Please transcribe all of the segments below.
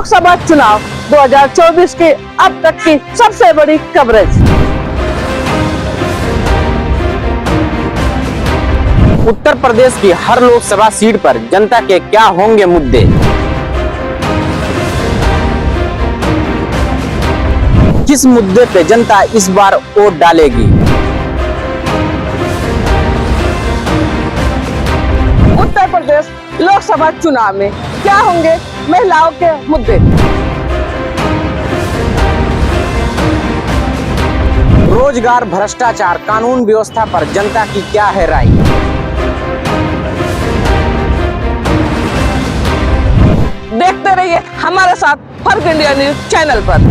लोकसभा चुनाव 2024 की अब तक की सबसे बड़ी कवरेज। उत्तर प्रदेश की हर लोकसभा सीट पर जनता के क्या होंगे मुद्दे, किस मुद्दे पे जनता इस बार वोट डालेगी। उत्तर प्रदेश लोकसभा चुनाव में क्या होंगे महिलाओं के मुद्दे। रोजगार, भ्रष्टाचार, कानून व्यवस्था पर जनता की क्या है राय। देखते रहिए हमारे साथ फर्क इंडिया न्यूज चैनल पर।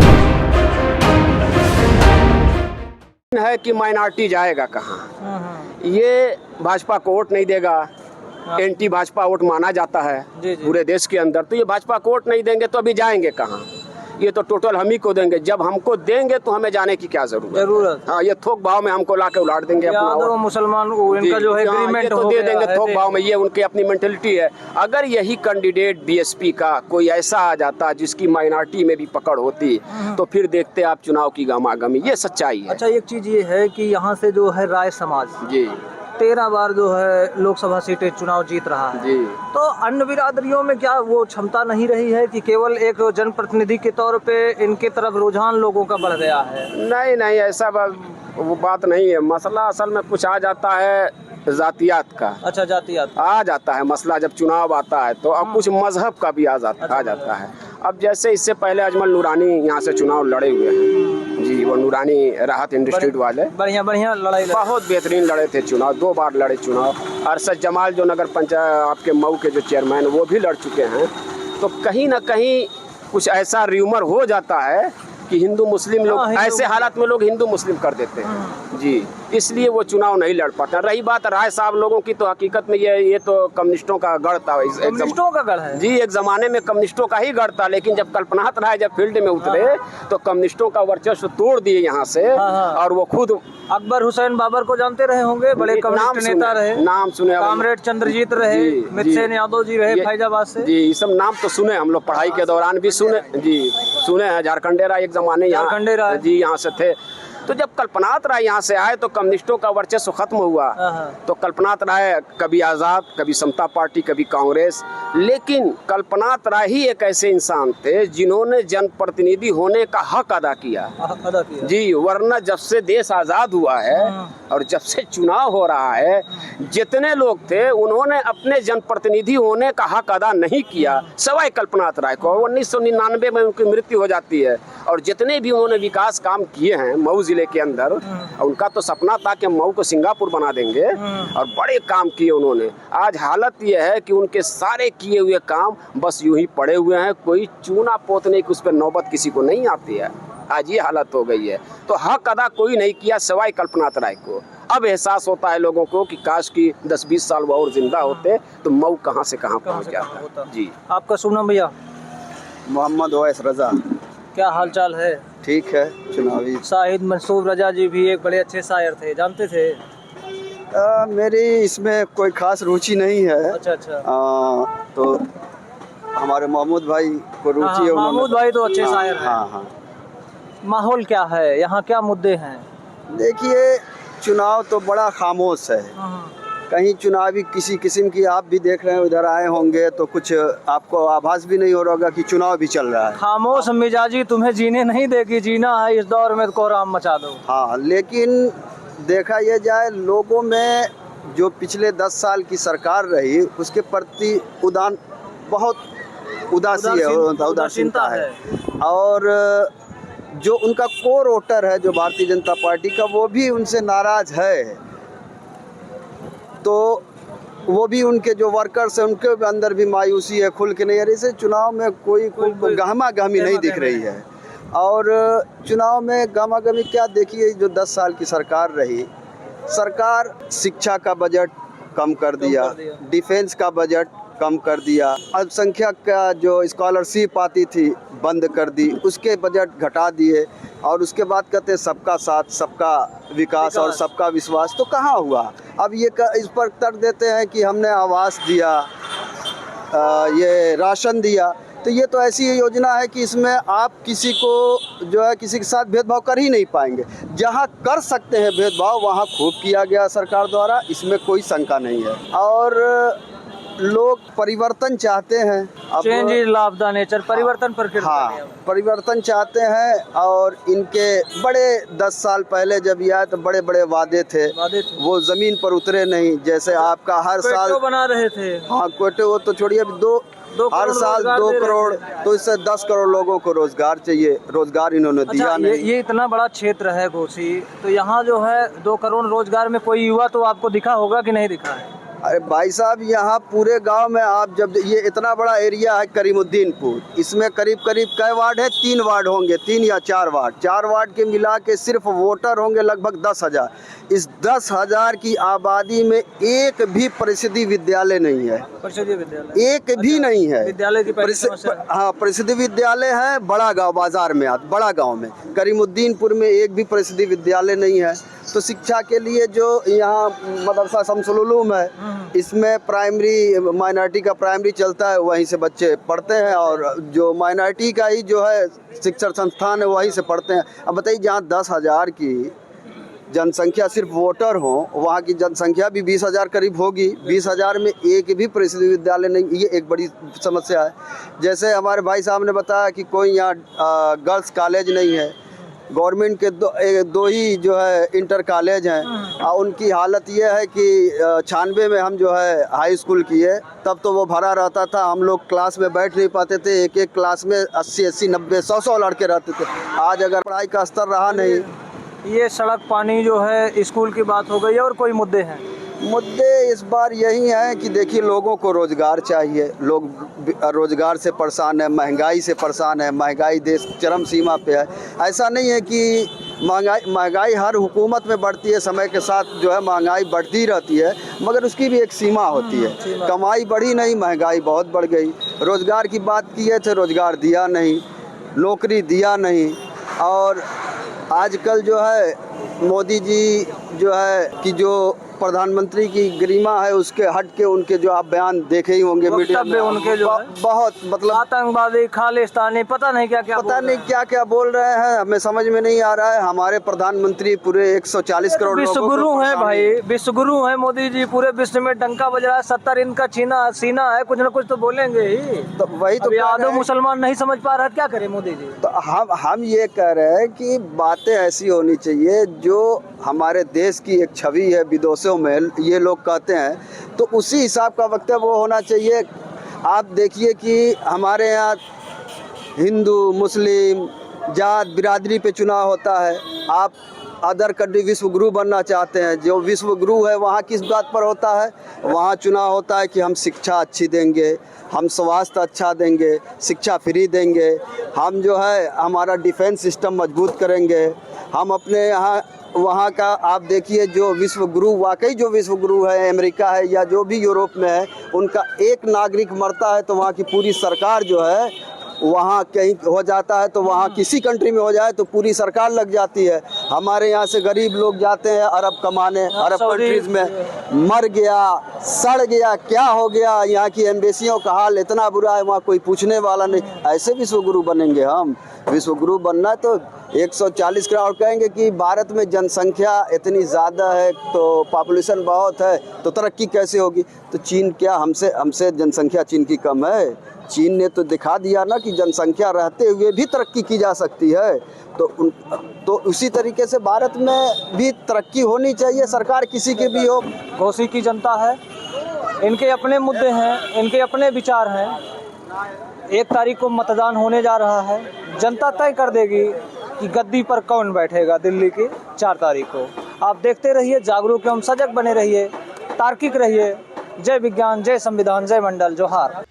है कि माइनॉरिटी जाएगा कहाँ। ये भाजपा को वोट नहीं देगा, एंटी भाजपा वोट माना जाता है पूरे देश के अंदर। तो ये भाजपा को वोट नहीं देंगे तो अभी जाएंगे कहाँ। ये तो टोटल हम ही को देंगे। जब हमको देंगे तो हमें जाने की क्या जरूरत। हाँ, ये थोक भाव में हमको लाके उलाट देंगे अपना मुसलमान को इनका जो है एग्रीमेंट तो दे देंगे थोक भाव में। ये उनकी अपनी मेंटेलिटी है। अगर यही कैंडिडेट बीएसपी का कोई ऐसा आ जाता जिसकी माइनॉरिटी में भी पकड़ होती तो फिर देखते आप चुनाव की गहमागहमी। ये सच्चाई है। अच्छा, एक चीज ये है कि यहाँ से जो है राय समाज जी 13 बार जो है लोकसभा सीटें चुनाव जीत रहा है जी। तो अन्य बिरादरियों में क्या वो क्षमता नहीं रही है कि केवल एक जनप्रतिनिधि के तौर पे इनके तरफ रुझान लोगों का बढ़ गया है? नहीं, ऐसा वो बात नहीं है। मसला असल में कुछ आ जाता है जातियात का। अच्छा, जातियात आ जाता है मसला जब चुनाव आता है। तो अब कुछ मजहब का भी आ जाता है। अब जैसे इससे पहले अजमल नूरानी यहाँ से चुनाव लड़े हुए हैं जी। वो नूरानी राहत इंस्टीट्यूट वाले बढ़िया लड़ाई बहुत बेहतरीन लड़े थे चुनाव। 2 बार लड़े चुनाव। अरशद जमाल जो नगर पंचायत आपके मऊ के जो चेयरमैन वो भी लड़ चुके हैं। तो कहीं ना कहीं कुछ ऐसा र्यूमर हो जाता है कि हिंदू मुस्लिम लोग ऐसे हालात में लोग हिंदू मुस्लिम कर देते हैं जी। इसलिए वो चुनाव नहीं लड़ पाता। रही बात राय साहब लोगों की, तो हकीकत में ये तो कम्युनिस्टों का गढ़ था। कम्युनिस्टों का गढ़ है जी। एक जमाने में कम्युनिस्टों का ही गढ़ था। लेकिन जब कल्पनाथ राय जब फील्ड में उतरे तो कम्युनिस्टों का वर्चस्व तोड़ दिए यहाँ से। और वो खुद अकबर हुसैन बाबर को जानते रहे होंगे, बड़े कम्युनिस्ट नेता रहे। नाम सुने, कामरेड चंद्रजीत रहे, मितसेन यादव जी रहे फैजाबाद से जी। ये सब नाम तो सुने हम लोग, पढ़ाई के दौरान भी सुने जी। सुने हैं झारखंडे राय एक जमाने यहाँ जी यहाँ से थे। तो जब कल्पनाथ राय यहाँ से आए तो कम्युनिस्टों का वर्चस्व खत्म हुआ। तो कल्पनाथ राय कभी आज़ाद, कभी समता पार्टी, कभी कांग्रेस। लेकिन कल्पनाथ राय ही एक ऐसे इंसान थे जिन्होंने जनप्रतिनिधि होने का हक अदा किया जी। वरना जब से देश आज़ाद हुआ है और जब से चुनाव हो रहा है, जितने लोग थे उन्होंने अपने जनप्रतिनिधि होने का हक अदा नहीं किया, सवाई कल्पनाथ राय को। 1999 में उनकी मृत्यु हो जाती है। और जितने भी उन्होंने विकास काम किए हैं मऊ जिले के अंदर, उनका तो सपना था कि मऊ को सिंगापुर बना देंगे और बड़े काम किए उन्होंने। आज हालत यह है कि उनके सारे किए हुए काम बस यूं ही पड़े हुए हैं। कोई चूना पोतने की उस पर नौबत किसी को नहीं आती है। आज ये हालत हो गई है। तो हक अदा कोई नहीं किया सवाई कल्पनाथ राय को। अब एहसास होता है लोगों को कि काश की 10-20 साल वो और जिंदा होते तो मऊ कहाँ से कहाँ पहुँच जाता जी। आपका सुना भैया? मोहम्मद ओवैस रजा। क्या हालचाल है? ठीक है। चुनावी शाहिद मंसूर रजा जी भी एक बड़े अच्छे शायर थे, जानते थे? मेरी इसमें कोई खास रुचि नहीं है। अच्छा। तो हमारे महमूद भाई को रुचि है। महमूद भाई तो अच्छे शायर हैं। हाँ। माहौल क्या है यहाँ, क्या मुद्दे हैं? देखिए, चुनाव तो बड़ा खामोश है। कहीं चुनावी किसी किस्म की आप भी देख रहे हैं, उधर आए होंगे तो कुछ आपको आभास भी नहीं हो रहा होगा कि चुनाव भी चल रहा है। खामोश मिजाजी तुम्हें जीने नहीं देगी, जीना है इस दौर में तो कोहराम मचा दो। हाँ, लेकिन देखा यह जाए लोगों में जो पिछले 10 साल की सरकार रही उसके प्रति बहुत उदासीनता है। और जो उनका कोर वोटर है जो भारतीय जनता पार्टी का, वो भी उनसे नाराज है। तो वो भी उनके जो वर्कर्स हैं उनके अंदर भी मायूसी है, खुल के नहीं आ रही। इसे चुनाव में कोई गहमा-गहमी नहीं दिख रही है। और चुनाव में गहमा-गहमी क्या, देखिए जो 10 साल की सरकार रही, सरकार शिक्षा का बजट कम कर दिया, डिफेंस का बजट कम कर दिया, अल्पसंख्यक का जो स्कॉलरशिप आती थी बंद कर दी, उसके बजट घटा दिए। और उसके बाद कहते हैं सबका साथ, सबका विकास और सबका विश्वास। तो कहाँ हुआ? अब ये इस पर तर्क देते हैं कि हमने आवास दिया, ये राशन दिया। तो ये तो ऐसी योजना है कि इसमें आप किसी को जो है किसी के साथ भेदभाव कर ही नहीं पाएंगे। जहाँ कर सकते हैं भेदभाव वहाँ खूब किया गया सरकार द्वारा, इसमें कोई शंका नहीं है। और लोग परिवर्तन चाहते हैं, change is love the nature, परिवर्तन पर हाँ परिवर्तन चाहते हैं। और इनके बड़े 10 साल पहले जब ये आए तो बड़े बड़े वादे थे, वो जमीन पर उतरे नहीं। जैसे आपका हर साल बना रहे थे, हाँ क्वेटे, वो तो छोड़िए, अभी हर साल 2 करोड़, तो इससे 10 करोड़ लोगों को रोजगार चाहिए, रोजगार इन्होंने दिया नहीं। ये इतना बड़ा क्षेत्र है घोसी, तो यहाँ जो है 2 करोड़ रोजगार में कोई युवा तो आपको दिखा होगा कि नहीं दिखा है? अरे भाई साहब, यहाँ पूरे गांव में आप जब ये इतना बड़ा एरिया है करीमुद्दीनपुर, इसमें करीब करीब कई वार्ड है, 3 वार्ड होंगे, 3 या 4 वार्ड, 4 वार्ड के मिला के सिर्फ वोटर होंगे लगभग 10,000। इस 10,000 की आबादी में एक भी परिषदीय विद्यालय नहीं है, परिषदीय विद्यालय एक भी नहीं है। विद्यालय की हाँ परिषदीय विद्यालय है बड़ा गाँव बाजार में, बड़ा गाँव में, करीमुद्दीनपुर में एक भी परिषदीय विद्यालय नहीं है। तो शिक्षा के लिए जो यहाँ मदरसा शम्सुल उलूम है, इसमें प्राइमरी माइनॉरिटी का प्राइमरी चलता है, वहीं से बच्चे पढ़ते हैं, और जो माइनॉरिटी का ही जो है शिक्षण संस्थान है वहीं से पढ़ते हैं। अब बताइए, जहाँ 10,000 की जनसंख्या सिर्फ वोटर हो, वहाँ की जनसंख्या भी 20,000 करीब होगी, 20,000 में एक भी परिषदीय विद्यालय नहीं, ये एक बड़ी समस्या है। जैसे हमारे भाई साहब ने बताया कि कोई यहाँ गर्ल्स कॉलेज नहीं है, गवर्नमेंट के दो ही जो है इंटर कॉलेज हैं, और उनकी हालत ये है कि 96 में हम जो है हाई स्कूल किए, तब तो वो भरा रहता था, हम लोग क्लास में बैठ नहीं पाते थे, एक एक क्लास में 80-80, 90, 100 लड़के रहते थे। आज अगर पढ़ाई का स्तर रहा नहीं। ये सड़क पानी जो है, स्कूल की बात हो गई, और कोई मुद्दे हैं? मुद्दे इस बार यही हैं कि देखिए, लोगों को रोज़गार चाहिए, लोग रोज़गार से परेशान है, महंगाई से परेशान है, महंगाई देश चरम सीमा पे है। ऐसा नहीं है कि महंगाई हर हुकूमत में बढ़ती है, समय के साथ जो है महंगाई बढ़ती रहती है, मगर उसकी भी एक सीमा होती है। कमाई बढ़ी नहीं, महंगाई बहुत बढ़ गई। रोज़गार की बात किए थे, रोज़गार दिया नहीं, नौकरी दिया नहीं। और आजकल जो है मोदी जी जो है कि जो प्रधानमंत्री की गरिमा है, उसके हट के उनके जो आप बयान देखे ही होंगे मीडिया में, उनके जो बहुत मतलब आतंकवादी, खालिस्तानी, पता नहीं क्या बोल रहे हैं, हमें समझ में नहीं आ रहा है। हमारे प्रधानमंत्री पूरे 140 करोड़ विश्व गुरु है भाई, विश्व गुरु है मोदी जी, पूरे विश्व में डंका बज रहा है, 70 इनका सीना है, कुछ न कुछ तो बोलेंगे ही। तो वही तो आधो मुसलमान नहीं समझ पा रहा है, क्या करे मोदी जी? तो हम ये कह रहे हैं कि बातें ऐसी होनी चाहिए जो हमारे देश की एक छवि है विदेशों में, ये लोग कहते हैं, तो उसी हिसाब का वक्तव्य वो होना चाहिए। आप देखिए कि हमारे यहाँ हिंदू मुस्लिम जात बिरादरी पे चुनाव होता है, आप अदर कंट्री विश्व गुरु बनना चाहते हैं, जो विश्व गुरु है वहाँ किस बात पर होता है? वहाँ चुनाव होता है कि हम शिक्षा अच्छी देंगे, हम स्वास्थ्य अच्छा देंगे, शिक्षा फ्री देंगे, हम जो है हमारा डिफेंस सिस्टम मजबूत करेंगे, हम अपने यहाँ वहाँ का आप देखिए जो विश्व गुरु, वाकई जो विश्व गुरु है अमेरिका है या जो भी यूरोप में है, उनका एक नागरिक मरता है तो वहाँ की पूरी सरकार जो है, वहाँ कहीं हो जाता है तो वहाँ किसी कंट्री में हो जाए तो पूरी सरकार लग जाती है। हमारे यहाँ से गरीब लोग जाते हैं अरब कमाने, अरब कंट्रीज में, मर गया, सड़ गया, क्या हो गया, यहाँ की एम्बेसियों का हाल इतना बुरा है, वहाँ कोई पूछने वाला नहीं। ऐसे विश्व गुरु बनेंगे हम? विश्व गुरु बनना तो 140 करोड़, और कहेंगे कि भारत में जनसंख्या इतनी ज़्यादा है तो पॉपुलेशन बहुत है तो तरक्की कैसे होगी? तो चीन क्या हमसे जनसंख्या चीन की कम है? चीन ने तो दिखा दिया ना कि जनसंख्या रहते हुए भी तरक्की की जा सकती है। तो उसी तरीके से भारत में भी तरक्की होनी चाहिए, सरकार किसी की भी हो। घोसी की जनता है, इनके अपने मुद्दे हैं, इनके अपने विचार हैं। 1 तारीख को मतदान होने जा रहा है, जनता तय कर देगी कि गद्दी पर कौन बैठेगा दिल्ली की 4 तारीख को। आप देखते रहिए, जागरूक एवं सजग बने रहिए, तार्किक रहिए। जय विज्ञान, जय संविधान, जय मंडल, जोहार।